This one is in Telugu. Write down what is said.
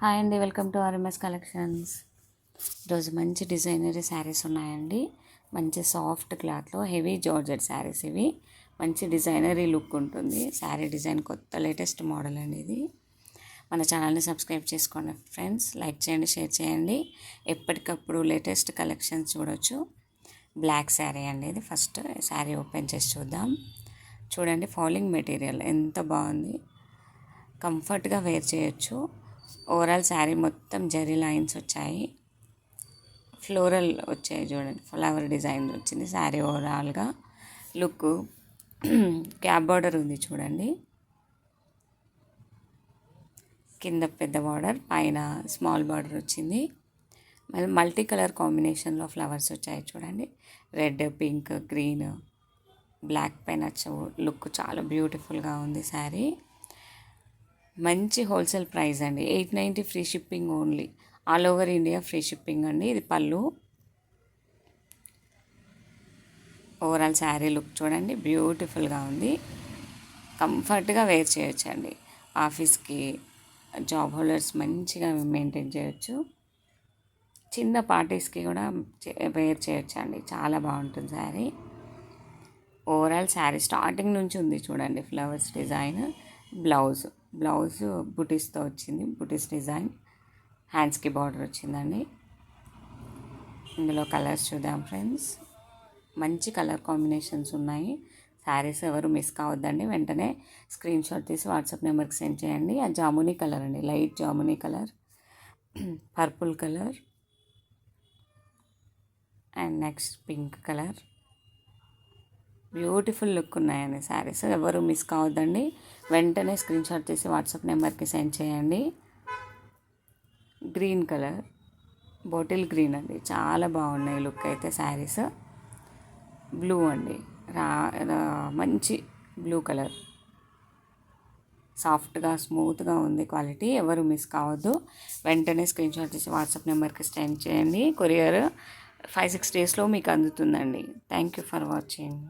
హాయ్ అండి, వెల్కమ్ టు ఆర్ఎంఎస్ కలెక్షన్స్. ఈరోజు మంచి డిజైనరీ శారీస్ ఉన్నాయండి. మంచి సాఫ్ట్ క్లాత్లో హెవీ జార్జెట్ శారీస్ ఇవి. మంచి డిజైనరీ లుక్ ఉంటుంది. శారీ డిజైన్ కొత్త లేటెస్ట్ మోడల్ అండి ఇది. మన ఛానల్ని సబ్స్క్రైబ్ చేసుకోండి ఫ్రెండ్స్. లైక్ చేయండి, షేర్ చేయండి. ఎప్పటికప్పుడు లేటెస్ట్ కలెక్షన్స్ చూడొచ్చు. బ్లాక్ శారీ అండి ఇది. ఫస్ట్ శారీ ఓపెన్ చేసి చూద్దాం. చూడండి, ఫాలింగ్ మెటీరియల్ ఎంత బాగుంది. కంఫర్ట్గా వేర్ చేయొచ్చు. ఓవరాల్ శారీ మొత్తం జరీ లైన్స్ వచ్చాయి, ఫ్లోరల్ వచ్చాయి. చూడండి, ఫ్లవర్ డిజైన్ వచ్చింది శారీ. ఓవరాల్గా లుక్ క్యాప్ బార్డర్ ఉంది చూడండి. కింద పెద్ద బార్డర్, పైన స్మాల్ బార్డర్ వచ్చింది. మల్టీ కలర్ కాంబినేషన్లో ఫ్లవర్స్ వచ్చాయి చూడండి. రెడ్, పింక్, గ్రీన్, బ్లాక్ పైన లుక్ చాలా బ్యూటిఫుల్గా ఉంది శారీ. మంచి హోల్సేల్ ప్రైస్ అండి. 890 free shipping only. All over India free shipping అండి. ఇది పళ్ళు. ఓవరాల్ శారీ లుక్ చూడండి, బ్యూటిఫుల్గా ఉంది. కంఫర్ట్గా వేర్ చేయొచ్చు అండి. ఆఫీస్కి, జాబ్ హోల్డర్స్ మంచిగా మెయింటైన్ చేయొచ్చు. చిన్న పార్టీస్కి కూడా వేర్ చేయొచ్చు అండి. చాలా బాగుంటుంది శారీ. ఓవరాల్ శారీ స్టార్టింగ్ నుంచి ఉంది చూడండి. ఫ్లవర్స్ డిజైన్, బ్లౌజ్ బుటీస్తో వచ్చింది. బుటీస్ డిజైన్, హ్యాండ్స్కి బార్డర్ వచ్చిందండి. ఇందులో కలర్స్ చూద్దాం ఫ్రెండ్స్. మంచి కలర్ కాంబినేషన్స్ ఉన్నాయి. శారీస్ ఎవరు మిస్ కావద్దండి. వెంటనే స్క్రీన్ షాట్ తీసి వాట్సాప్ నెంబర్కి సెండ్ చేయండి. ఆ జామునీ కలర్ అండి, light jamuni colour, purple colour and next pink colour. Beautiful look ఉన్నాయండి శారీస్. ఎవరు మిస్ కావద్దండి. వెంటనే స్క్రీన్ షాట్ తీసి వాట్సాప్ నెంబర్కి సెండ్ చేయండి. గ్రీన్ కలర్, బాటిల్ గ్రీన్ అండి, చాలా బాగున్నాయి లుక్ అయితే శారీస్. బ్లూ అండి, మంచి బ్లూ కలర్, సాఫ్ట్గా స్మూత్గా ఉంది క్వాలిటీ. ఎవరు మిస్ కావద్దు. వెంటనే స్క్రీన్ షాట్ తీసి వాట్సాప్ నెంబర్కి సెండ్ చేయండి. కొరియర్ 5-6 డేస్లో మీకు అందుతుందండి. Thank you for watching.